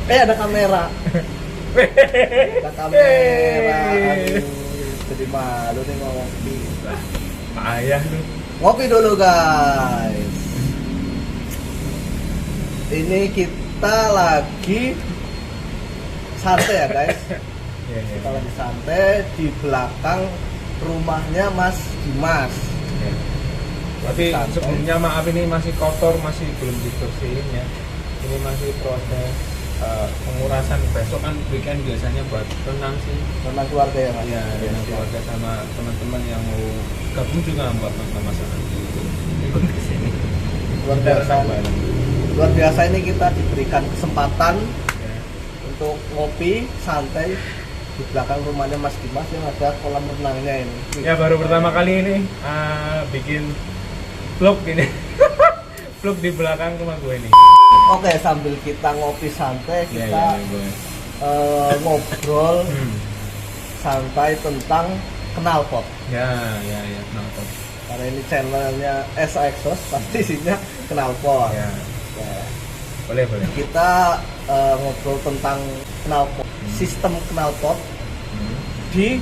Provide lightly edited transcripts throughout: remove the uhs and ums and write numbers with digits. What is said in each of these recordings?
Ada kamera. Ada kamera. Aduh, jadi malu nih ngomong. Ayah lu. Ngopi dulu guys. Ini kita lagi santai ya guys. Kita lagi santai di belakang rumahnya Mas Dimas. Tapi sebelumnya maaf ini masih kotor, masih belum dibersihin ya. Ini masih proses pengurasan. Besok kan weekend biasanya buat renang sih. Renang keluarga ya Mas? Iya, renang keluarga sama teman-teman yang mau gabung juga buat masalah ikut ke sini. Luar biasa. Luar biasa ini kita diberikan kesempatan untuk ngopi santai di belakang rumahnya Mas Dimas yang ada kolam renangnya ini. Ya baru pertama kali ini bikin vlog ini. Vlog di belakang rumah gue ini. Oke, sambil kita ngopi santai kita ngobrol santai tentang knalpot. Ya knalpot. Karena ini channelnya Esa Exhaust, pasti isinya knalpot. Ya. Boleh. Kita ngobrol tentang knalpot, sistem knalpot di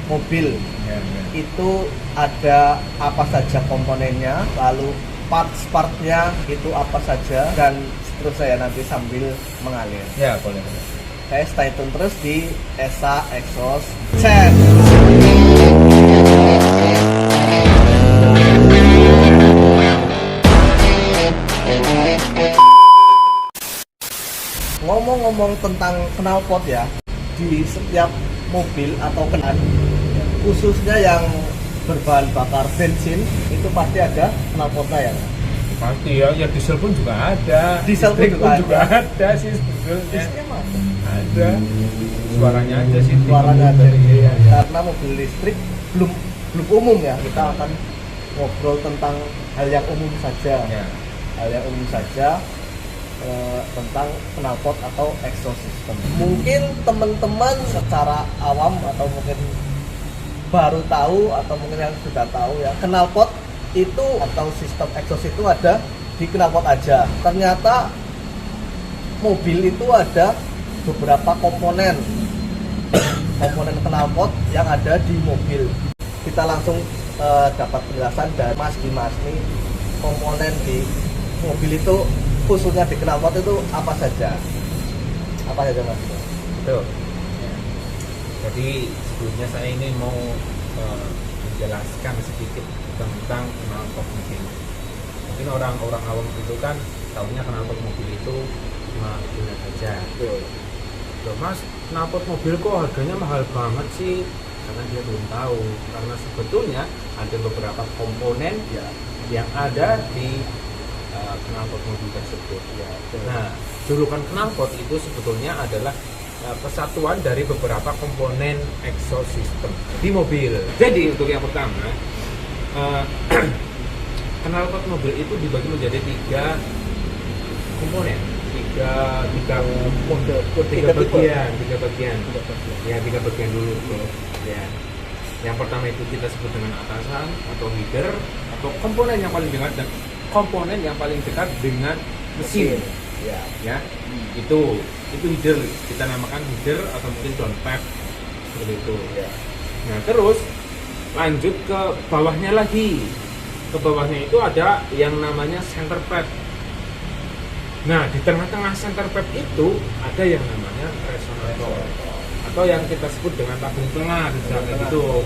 mobil. Ya. Itu ada apa saja komponennya, lalu parts-partnya itu apa saja, dan seterusnya ya, nanti sambil mengalir. Ya, boleh. Saya stay tune terus di Esa Exhaust Channel. Ngomong-ngomong tentang knalpot ya, di setiap mobil atau kendaraan, khususnya yang berbahan bakar bensin, itu pasti ada knalpotnya ya. Pasti ya diesel pun juga ada. Diesel pun juga ada sih sebetulnya. Dieselnya mana? Ada. Suaranya aja sih. Suaranya aja. Iya. Karena mobil listrik belum umum ya. Kita akan ngobrol tentang hal yang umum saja. Ya. Hal yang umum saja tentang knalpot atau exhaust system. Mungkin teman-teman secara awam atau mungkin baru tahu atau mungkin yang sudah tahu ya, knalpot itu atau sistem exhaust itu ada di knalpot aja. Ternyata mobil itu ada beberapa komponen knalpot yang ada di mobil. Kita langsung dapat penjelasan dari Mas Dimas nih, komponen di mobil itu khususnya di knalpot itu apa saja Mas? Betul. Jadi sebelumnya saya ini mau menjelaskan sedikit tentang knalpot mobil. Mungkin orang-orang awam itu kan tahunya knalpot mobil itu cuma guna saja. Loh Mas, knalpot mobil kok harganya mahal banget sih? Karena dia belum tahu. Karena sebetulnya ada beberapa komponen yang ada di knalpot mobil tersebut. Nah, julukan knalpot itu sebetulnya adalah kesatuan dari beberapa komponen exhaust system di mobil. Jadi untuk yang pertama, knalpot mobil itu dibagi menjadi tiga komponen, tiga bagian dulu tuh. Ya. Yang pertama itu kita sebut dengan atasan atau header, atau komponen yang paling dekat dan komponen yang paling dekat dengan mesin. Ya. Itu header, kita namakan header atau mungkin downpipe seperti itu. Nah terus lanjut ke bawahnya lagi. Ke bawahnya itu ada yang namanya center pad. Nah di tengah-tengah center pad itu ada yang namanya resonator atau yang kita sebut dengan tabung tengah, misalnya gitu.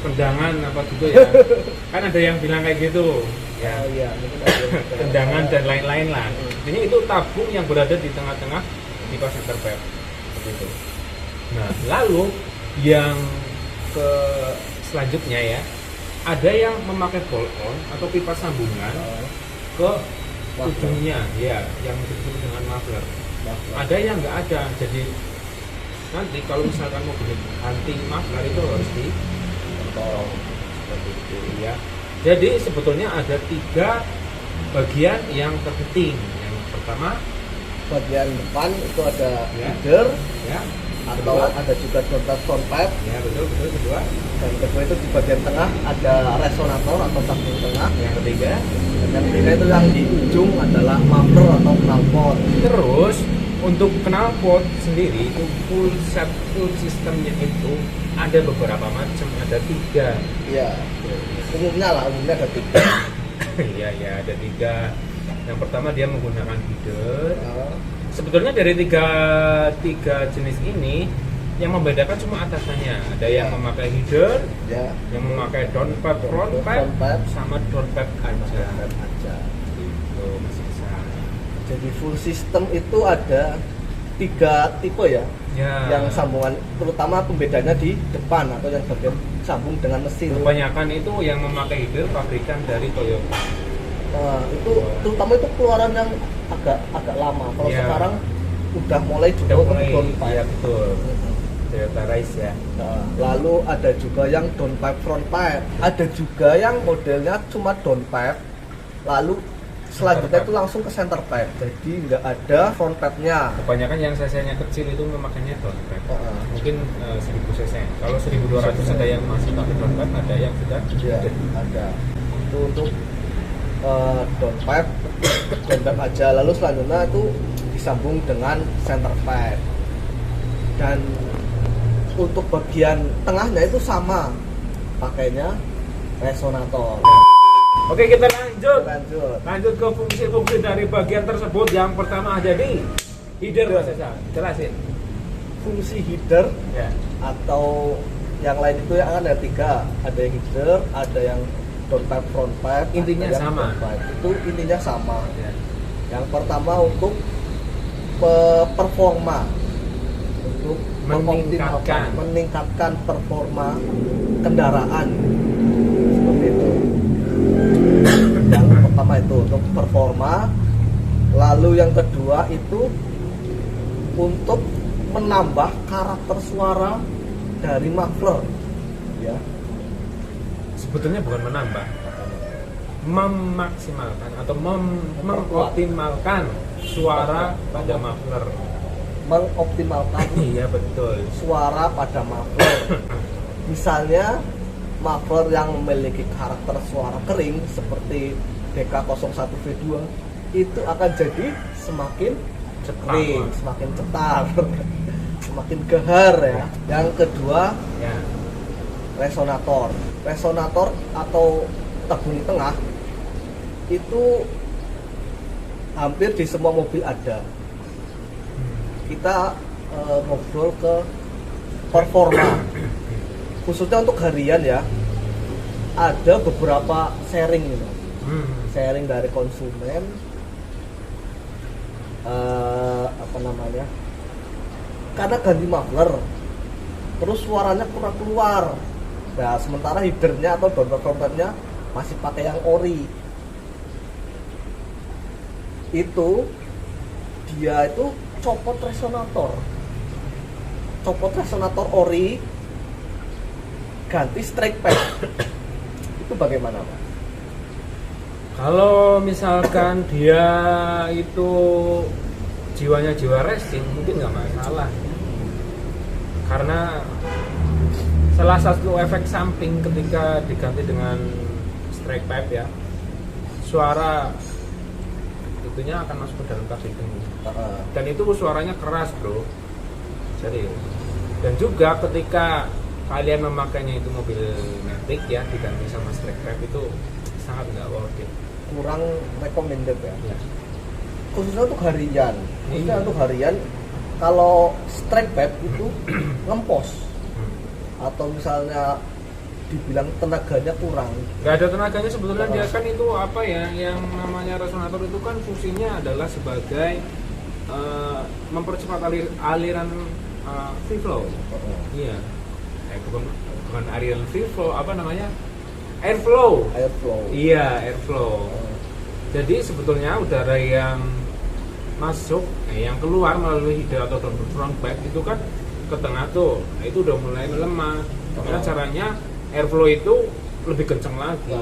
Tendangan apa gitu ya. Kan ada yang bilang kayak gitu ya. Tendangan dan lain-lain lah. Ini itu tabung yang berada di tengah-tengah pipa center pad seperti itu. Nah lalu yang ke selanjutnya ya, ada yang memakai bolt on atau pipa sambungan ke ujungnya ya, yang disebut dengan muffler. Ada yang nggak ada, jadi nanti kalau misalkan mau ganti muffler itu harus ditolong seperti itu ya. Jadi sebetulnya ada tiga bagian yang terpenting. Yang pertama bagian depan itu ada header, ya, atau Kedua. ada juga down pipe front pipe. Ya betul kedua. Dan kedua itu di bagian tengah ada resonator atau sambung tengah. Yang ketiga. Dan yang ketiga itu yang di ujung adalah muffler atau knalpot. Terus untuk knalpot sendiri itu full sistemnya itu ada beberapa macam, ada 3. Iya. Umumnya ada 3. Iya ada 3. Yang pertama dia menggunakan header. Nah, Sebetulnya dari tiga jenis ini yang membedakan cuma atasannya. Ada yang memakai header, ya. yang memakai down pipe, front pipe, sama down pipe aja. aja. Gitu, Mas Iksan. Jadi full system itu ada 3 tipe ya. Ya. Yang sambungan terutama pembedanya di depan atau yang bagian sambung dengan mesin. Kebanyakan itu yang memakai header pabrikan dari Toyota. Nah, itu terutama itu keluaran yang agak lama. Kalau Ya. sekarang udah mulai Udah juga mulai, down pipe. iya betul. Toyota Rise ya. Nah, lalu ada juga yang down pipe front pipe. Ada juga yang modelnya cuma down pipe. Lalu selanjutnya itu langsung ke center pipe. Jadi nggak ada front pipe-nya. Kebanyakan yang cc-nya kecil itu memakainya down pipe. Mungkin 1000 cc. Kalau 1200 ada yang masih pakai down pipe, ada yang sudah Ya, ada. Itu untuk down pipe aja. Lalu selanjutnya itu disambung dengan center pipe. Dan untuk bagian tengahnya itu sama, pakainya resonator. Oke, kita lanjut. Lanjut. Lanjut ke fungsi-fungsi dari bagian tersebut. Yang pertama ada di header, Mas Esa. Jelasin. Fungsi header Ya. atau yang lain itu yang ada 3, ada yang header, ada yang down pipe front pipe, Intinya ada yang sama. front pipe. Itu intinya sama. Ya. Yang pertama untuk performa, untuk meningkatkan performa kendaraan, seperti itu. Yang pertama itu untuk performa. Lalu yang kedua itu untuk menambah karakter suara dari muffler, ya. Sebetulnya bukan menambah, memaksimalkan atau mengoptimalkan suara pada muffler. Mengoptimalkan Iya betul. suara pada muffler. Misalnya muffler yang memiliki karakter suara kering seperti DK01V2 itu akan jadi semakin kering, semakin cetar, semakin gehar ya. Yang kedua Ya. resonator. Resonator atau tabung tengah itu hampir di semua mobil ada. Kita ngobrol ke performa, khususnya untuk harian ya. Ada beberapa sharing gitu. Sharing dari konsumen, karena ganti muffler terus suaranya kurang keluar. Nah, sementara headernya atau down pipe-nya masih pakai yang ori. Itu dia itu copot resonator ori, ganti strike pipe. Itu bagaimana, Pak? Kalau misalkan dia itu jiwanya jiwa racing, mungkin nggak masalah. Karena salah satu efek samping ketika diganti dengan strike pipe ya, suara itunya akan masuk ke dalam kabin. Dan itu suaranya keras, bro. Serius. Dan juga ketika kalian memakainya itu mobil matic ya, diganti sama strike pipe itu sangat nggak worth it. Kurang recommended ya. Ya. Khususnya untuk harian. Iya. Untuk harian, kalau strike pipe itu ngempos atau misalnya dibilang tenaganya kurang. Nggak ada tenaganya sebetulnya. Dia kan itu apa ya, yang namanya resonator itu kan fungsinya adalah sebagai mempercepat aliran free flow. Iya. Bukan aliran free flow, apa namanya? Airflow. Iya, airflow. Jadi sebetulnya udara yang masuk, yang keluar melalui header atau front pipe itu kan ke tengah tuh, nah, itu udah mulai melemah. Karena caranya airflow itu lebih kencang lagi.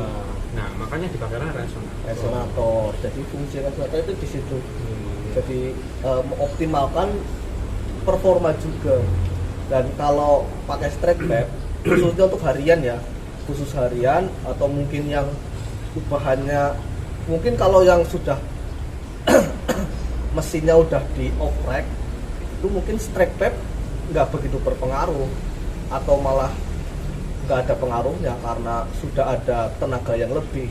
Nah, makanya dipakainya Resonator. Jadi fungsi resonator itu di situ. Jadi mengoptimalkan performa juga. Dan kalau pakai straight bab khususnya untuk harian ya, khusus harian atau mungkin yang bahannya, mungkin kalau yang sudah mesinnya udah di off-rack itu mungkin straight bab nggak begitu berpengaruh atau malah nggak ada pengaruhnya karena sudah ada tenaga yang lebih,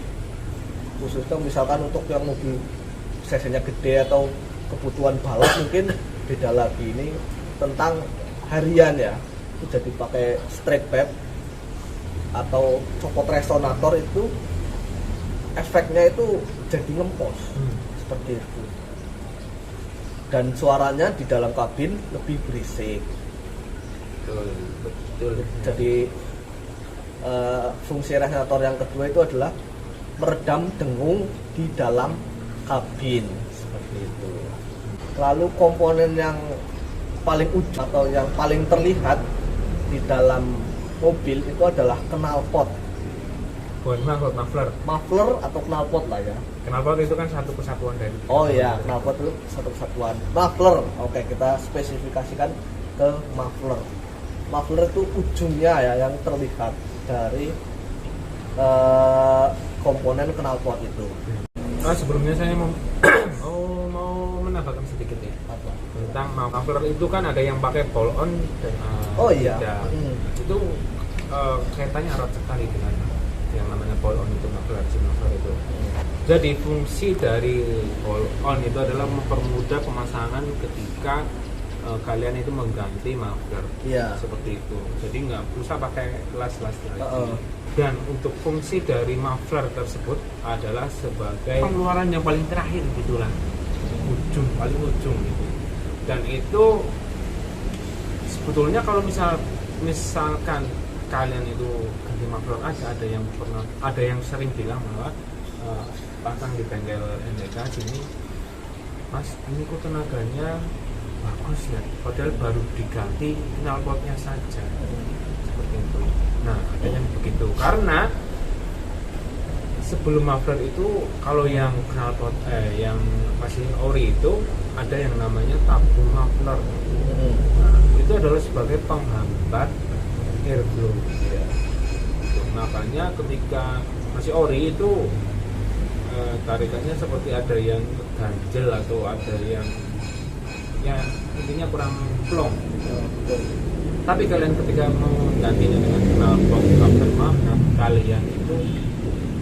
khususnya misalkan untuk yang mobil cc-nya gede atau kebutuhan balap mungkin beda lagi. Ini tentang harian ya, itu jadi pakai straight bab atau copot resonator itu efeknya itu jadi ngempos seperti itu, dan suaranya di dalam kabin lebih berisik. Betul. Jadi fungsi resonator yang kedua itu adalah meredam dengung di dalam kabin seperti itu. Lalu komponen yang paling ujung atau yang paling terlihat di dalam mobil itu adalah knalpot. Bukan muffler. Muffler atau knalpot lah ya. Knalpot itu kan satu kesatuan dari. Oh iya, knalpot itu satu kesatuan. Muffler, oke, kita spesifikasikan ke muffler. Muffler itu ujungnya ya yang terlihat dari komponen knalpot itu. Sebelumnya saya mau menambahkan sedikit ya. Apa? Tentang muffler itu kan ada yang pakai ball on dan Oh iya. tidak. Itu kaitannya erat sekali dengan yang namanya ball on itu, muffler itu. Jadi fungsi dari ball on itu adalah mempermudah pemasangan ketika kalian itu mengganti muffler. Iya. Seperti itu. Jadi nggak usah pakai las-las lagi. Dan untuk fungsi dari muffler tersebut adalah sebagai pengeluaran yang paling terakhir gitulah, paling ujung gitu. Dan itu sebetulnya kalau misalkan kalian itu ganti muffler aja, ada yang sering bilang bahwa pasang di bengkel NDK sini, Mas ini kok tenaganya bagus ya, padahal baru diganti knalpotnya saja, seperti itu. Nah, ada yang begitu karena sebelum muffler itu kalau yang knalpot yang masih ori itu ada yang namanya tabung muffler. Nah, itu adalah sebagai penghambat airflow. Makanya ketika masih ori itu tarikannya seperti ada yang ganjel atau ada yang ya intinya kurang plong. Tapi kalian ketika menggantinya dengan knalpot muffler, kalian itu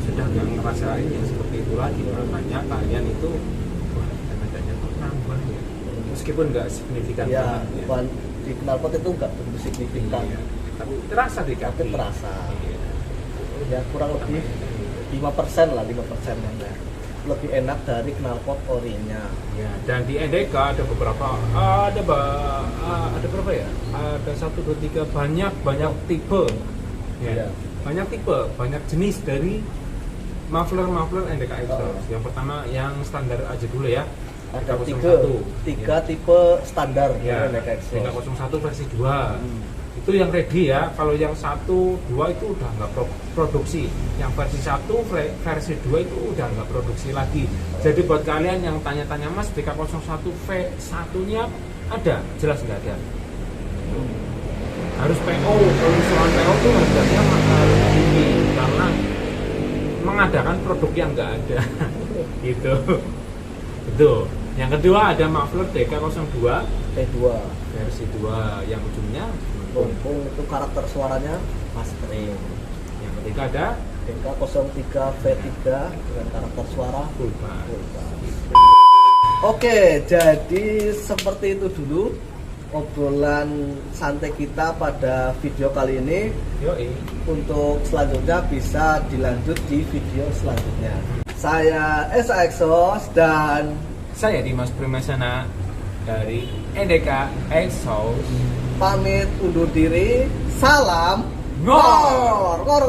sudah nggak ngerasain yang seperti itu lagi. Makanya kalian itu wah tenaganya tuh nambah ya, meskipun nggak signifikan Ya, banget ya. di knalpot itu nggak begitu signifikan. Iya. Tapi terasa di kaki. Tapi terasa. Iya. Ya kurang lebih 5% lah, 5% ya. Lebih enak dari knalpot orinya. Ya, dan di NDK ada beberapa, ada berapa ya? Ada 1, 2, 3 banyak tipe. Ya. Iya. Banyak tipe, banyak jenis dari muffler NDK exhaust. Yang pertama yang standar aja dulu ya. Ada 301. tiga tipe standar Ya, dari NDK exhaust. 301 versi 2. Itu yang ready ya. Kalau yang 1, 2 itu udah nggak produksi. Yang versi 1, versi 2 itu udah nggak produksi lagi. Jadi buat kalian yang tanya-tanya, Mas, DK01 V1 nya ada? Jelas nggak ada. Harus PO. Kalau misalkan PO itu harganya mahal tinggi karena mengadakan produk yang nggak ada. Gitu. Betul. Yang kedua ada muffler DK02 P2 versi 2 yang ujungnya Pompong itu karakter suaranya mastering. Yang ketiga ada DK03 V3 dengan karakter suara full bar. Oke, jadi seperti itu dulu obrolan santai kita pada video kali ini. Yoi. Untuk selanjutnya bisa dilanjut di video selanjutnya. Saya Esa Exhaust dan Saya Dimas Primasana dari NDK Exhaust. pamit undur diri. Salam Ngor. ngor.